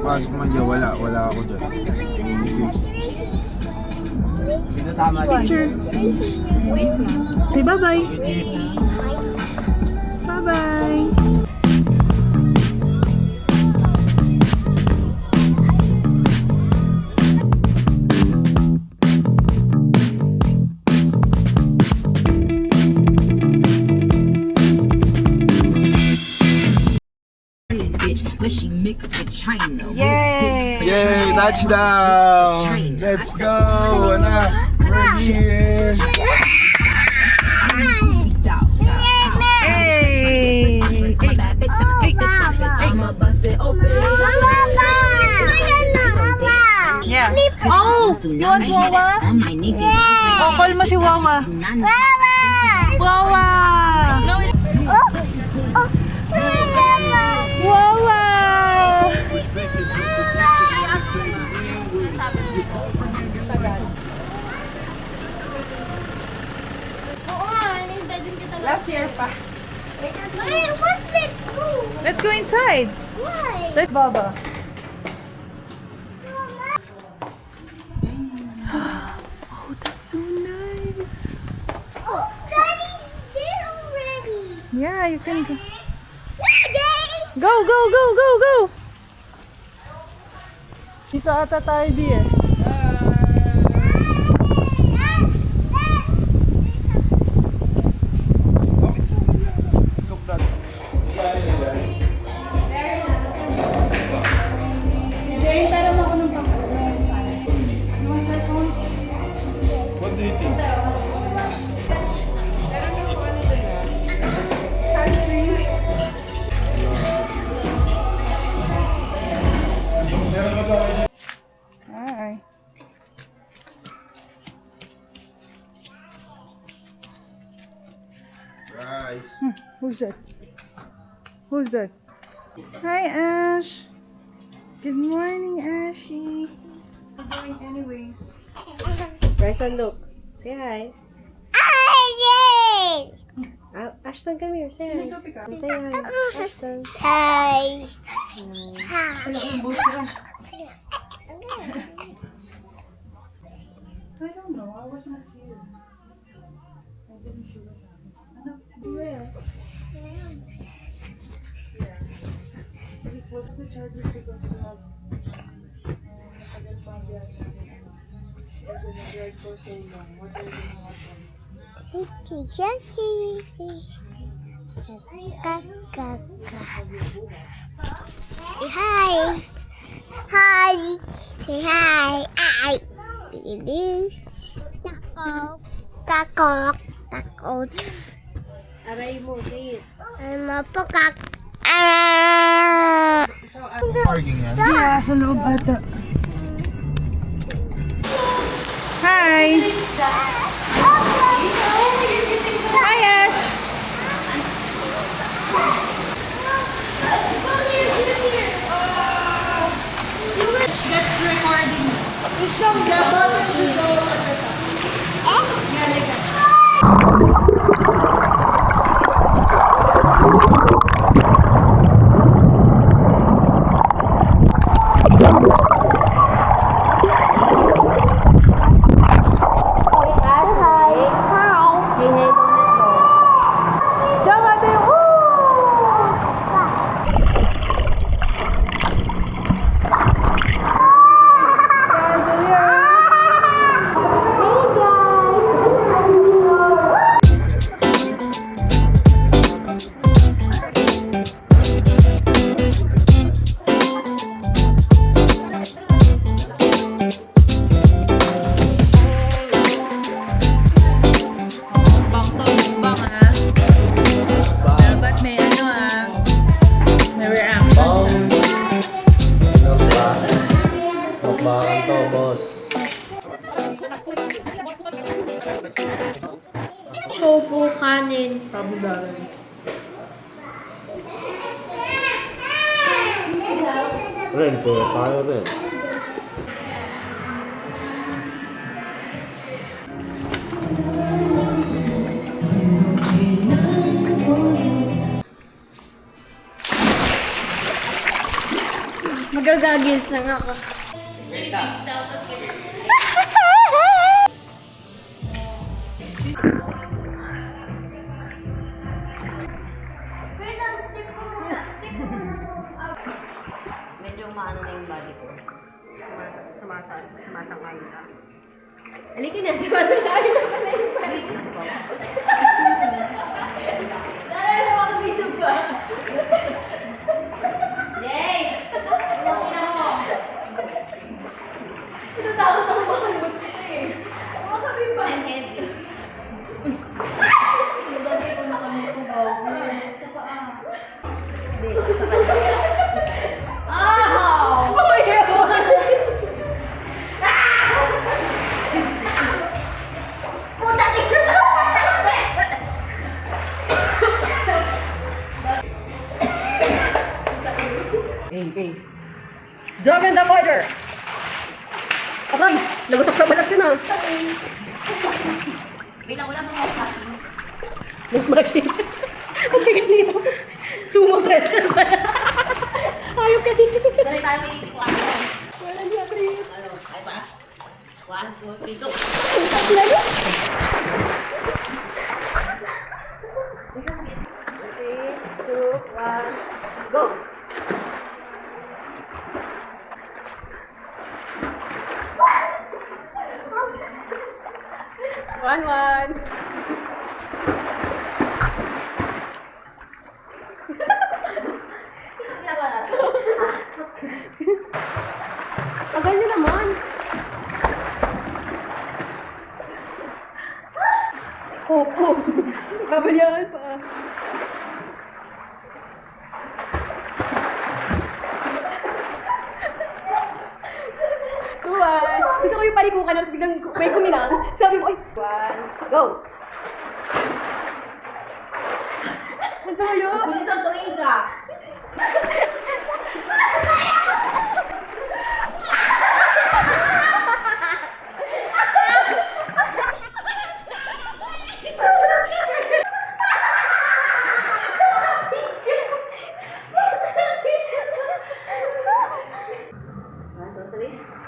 pasok man dyan, wala ako dyan. Sino tama Picture. Say bye-bye. Bye-bye. But she mixed with China. Yay! Yay! Touchdown! Let's go! Anak! We're here! Hey! I'ma bust it open. Yeah. Oh! You want Wawa? All my niggas. Oh, call mo si Wawa. Wawa! Wawa! Last year pa. What's it blue? Let's go inside. Why? Let's Baba. Oh, that's so nice. Oh, Daddy's there already. Yeah, you can go. Daddy! Go, go, go, go, go! Dito ata tayo di eh. What do you think? Hi. Guys. Who's that? Who's that? Hi, Ash. Good morning, Ashy. We're going anyways. Bryson, look. Say hi. Ashton, come here. Say hi. Say hi. Ashton. Hi. I don't know. I was not here. I didn't see what happened. It was the charger because we have I just found the other one. She has been drive for so long. What do you want? Say hi. Hi. Say hi. Hi. It is Taco. Taco. Taco. Aray mo, say it. I'm a peacock. Parking yan. Yeah, sa loob ata. Hi! Hi, Ash! That's recording. It's from the bottom to go at the top. Yeah, like that. Diyan ate yung dapat may ano may reaction. Bakbakan to, boss. Tofu, kanin, kabugaran. Ren, puro tayo rin. Magagagis lang ako. Medyo maano na yung body ko. Sumasang-ayon na. Halika na, sumasalayo na pala yung parin. Tara na mga bisog pa. Yay! Kumaki na mo. Natakot ako makalibot kita eh. Kumakabi pa. I'm heavy. Dami ko makalibot ng bago. Sa paa. Hindi, sa kanya. Ah! Oh, Puta, tignan mo. Hey. Jog in the border! Akan, lagotok sa balat ko na. Wait lang, wala bang mga flashing? Mas machine. Ang tingin nito. Sumo press ka ba? Ayaw kasi. Dali tayo may kuwan. Wala niya, pre. Ano, ay ba? 1, 2, 3, go! Lalo. 3, 2, 1, go! One. Tagal nyo naman. Opo. Babalyahan pa. Tuwan. Gusto ko yung palikukan at biglang may kuminang. Sabi mo, ay, 1, go! Ano ba yun? Bilis ang tumingin ka!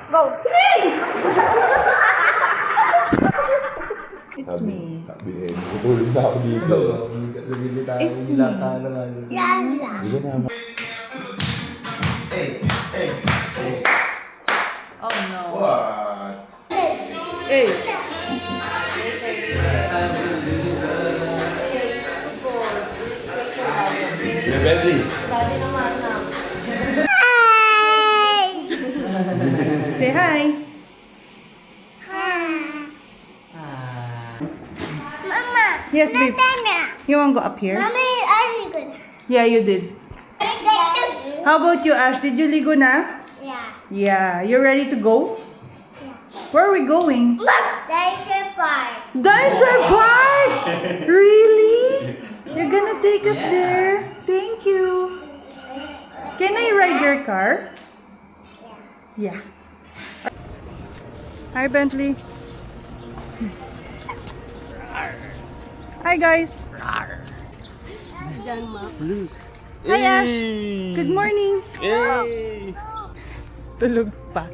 Go! It's me. Tutulog na ako dito. It's me. Hindi na. Oh no. What? Hey! You're ready? Say hi. Mama. Yes, babe. Tana. You want to go up here? Mama, are you good? Yeah, you did. How about you, Ash? Did you ligo na? Yeah. Yeah. You ready to go? Where are we going? Dinosaur Park. Dinosaur Park! Really? You're gonna take us there? Thank you. Can I ride your car? Yeah. Hi, Bentley. Hi, guys. Hi, Ash. Good morning. Tulog pa.